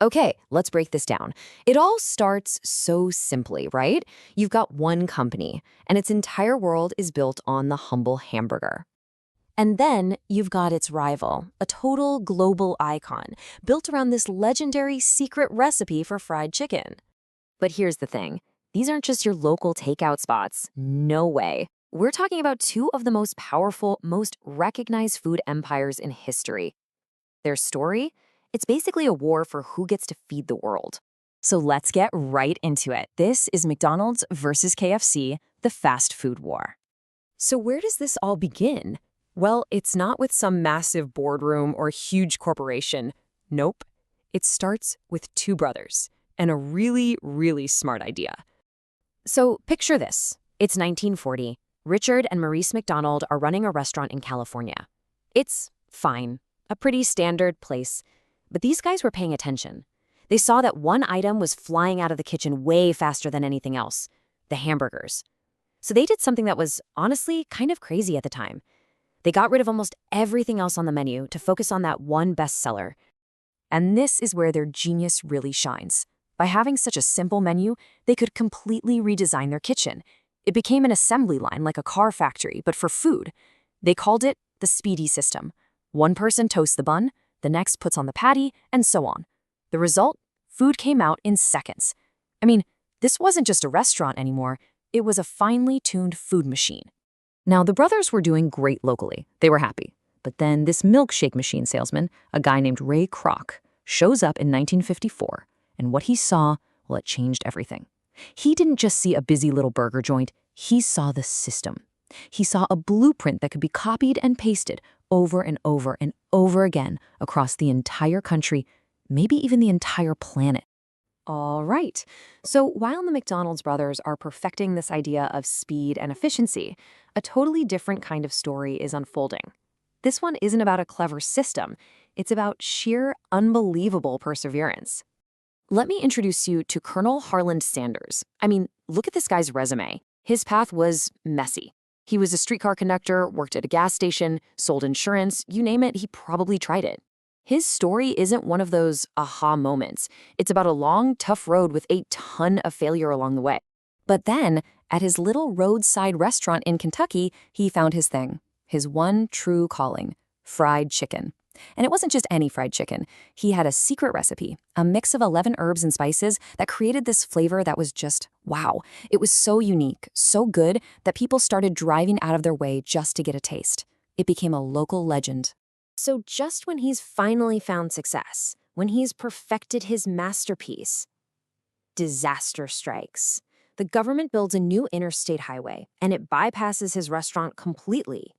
Okay, let's break this down. It all starts so simply, right? You've got one company, and its entire world is built on the humble hamburger. And then you've got its rival, a total global icon, built around this legendary secret recipe for fried chicken. But here's the thing. These aren't just your local takeout spots. No way. We're talking about two of the most powerful, most recognized food empires in history. Their story? It's basically a war for who gets to feed the world. So let's get right into it. This is McDonald's versus KFC, the fast food war. So where does this all begin? Well, it's not with some massive boardroom or huge corporation. Nope. It starts with two brothers and a really, really smart idea. So picture this. It's 1940. Richard and Maurice McDonald are running a restaurant in California. It's fine, a pretty standard place. But these guys were paying attention. They saw that one item was flying out of the kitchen way faster than anything else, the hamburgers. So they did something that was honestly kind of crazy at the time. They got rid of almost everything else on the menu to focus on that one bestseller. And this is where their genius really shines. By having such a simple menu, they could completely redesign their kitchen. It became an assembly line like a car factory, but for food. They called it the speedy system. One person toasts the bun, the next puts on the patty, and so on. The result? Food came out in seconds. I mean, this wasn't just a restaurant anymore. It was a finely tuned food machine. Now, the brothers were doing great locally. They were happy. But then this milkshake machine salesman, a guy named Ray Kroc, shows up in 1954. And what he saw, well, it changed everything. He didn't just see a busy little burger joint. He saw the system. He saw a blueprint that could be copied and pasted over and over and over again across the entire country, maybe even the entire planet. All right. So while the McDonald's brothers are perfecting this idea of speed and efficiency, a totally different kind of story is unfolding. This one isn't about a clever system. It's about sheer, unbelievable perseverance. Let me introduce you to Colonel Harland Sanders. I mean, look at this guy's resume. His path was messy. He was a streetcar conductor, worked at a gas station, sold insurance, you name it, he probably tried it. His story isn't one of those aha moments. It's about a long, tough road with a ton of failure along the way. But then, at his little roadside restaurant in Kentucky, he found his thing, his one true calling, fried chicken. And it wasn't just any fried chicken. He had a secret recipe, a mix of 11 herbs and spices that created this flavor that was just wow. It was so unique, so good, that people started driving out of their way just to get a taste. It became a local legend. So just when he's finally found success, when he's perfected his masterpiece, disaster strikes. The government builds a new interstate highway, and it bypasses his restaurant completely.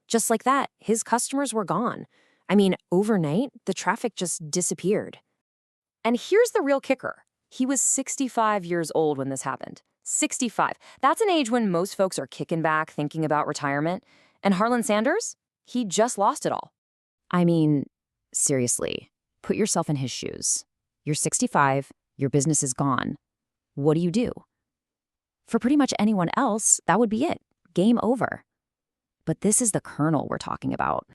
Just like that, his customers were gone. I mean, overnight, the traffic just disappeared. And here's the real kicker. He was 65 years old when this happened. 65. That's an age when most folks are kicking back, thinking about retirement. And Harland Sanders? He just lost it all. I mean, seriously, put yourself in his shoes. You're 65, your business is gone. What do you do? For pretty much anyone else, that would be it. Game over. But this is the Colonel we're talking about.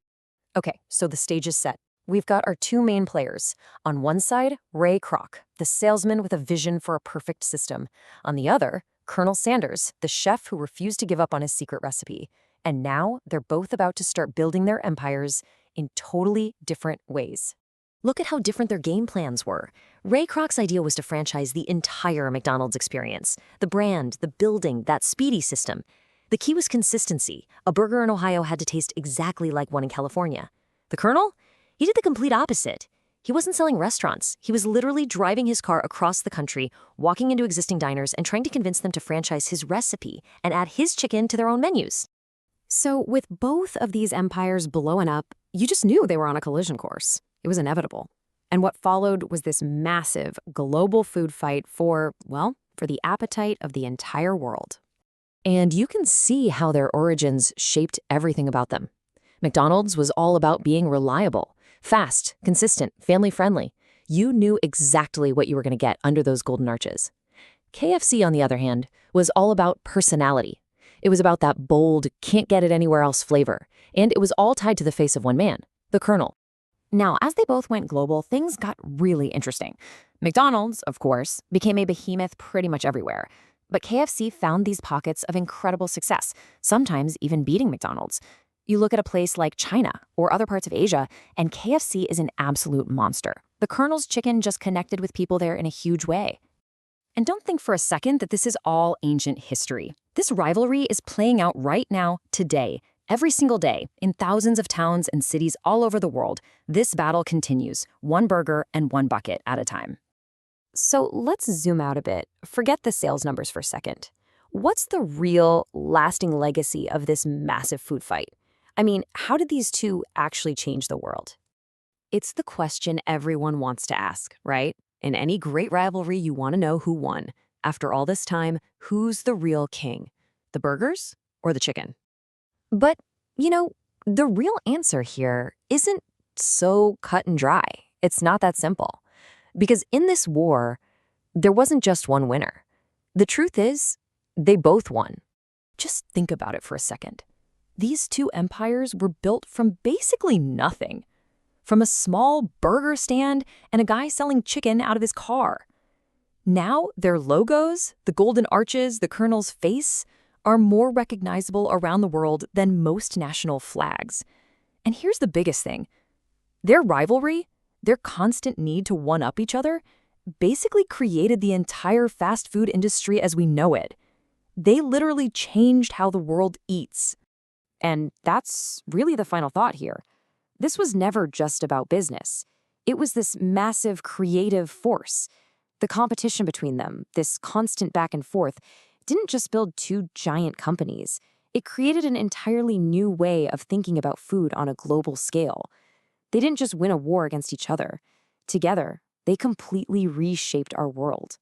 Okay, so the stage is set. We've got our two main players. On one side, Ray Kroc, the salesman with a vision for a perfect system. On the other, Colonel Sanders, the chef who refused to give up on his secret recipe. And now they're both about to start building their empires in totally different ways. Look at how different their game plans were. Ray Kroc's idea was to franchise the entire McDonald's experience. The brand, the building, that speedy system. The key was consistency. A burger in Ohio had to taste exactly like one in California. The Colonel? He did the complete opposite. He wasn't selling restaurants. He was literally driving his car across the country, walking into existing diners and trying to convince them to franchise his recipe and add his chicken to their own menus. So with both of these empires blowing up, you just knew they were on a collision course. It was inevitable. And what followed was this massive global food fight for the appetite of the entire world. And you can see how their origins shaped everything about them. McDonald's was all about being reliable, fast, consistent, family-friendly. You knew exactly what you were going to get under those golden arches. KFC, on the other hand, was all about personality. It was about that bold, can't get it anywhere else flavor. And it was all tied to the face of one man, the Colonel. Now, as they both went global, things got really interesting. McDonald's, of course, became a behemoth pretty much everywhere. But KFC found these pockets of incredible success, sometimes even beating McDonald's. You look at a place like China or other parts of Asia, and KFC is an absolute monster. The Colonel's chicken just connected with people there in a huge way. And don't think for a second that this is all ancient history. This rivalry is playing out right now, today. Every single day, in thousands of towns and cities all over the world, this battle continues, one burger and one bucket at a time. So let's zoom out a bit. Forget the sales numbers for a second. What's the real, lasting legacy of this massive food fight? I mean, how did these two actually change the world? It's the question everyone wants to ask, right? In any great rivalry, you want to know who won. After all this time, who's the real king? The burgers or the chicken? But, the real answer here isn't so cut and dry. It's not that simple. Because in this war, there wasn't just one winner. The truth is, they both won. Just think about it for a second. These two empires were built from basically nothing. From a small burger stand and a guy selling chicken out of his car. Now, their logos, the golden arches, the Colonel's face, are more recognizable around the world than most national flags. And here's the biggest thing. Their rivalry, their constant need to one-up each other, basically created the entire fast food industry as we know it. They literally changed how the world eats. And that's really the final thought here. This was never just about business. It was this massive creative force. The competition between them, this constant back and forth, didn't just build two giant companies. It created an entirely new way of thinking about food on a global scale. They didn't just win a war against each other. Together, they completely reshaped our world.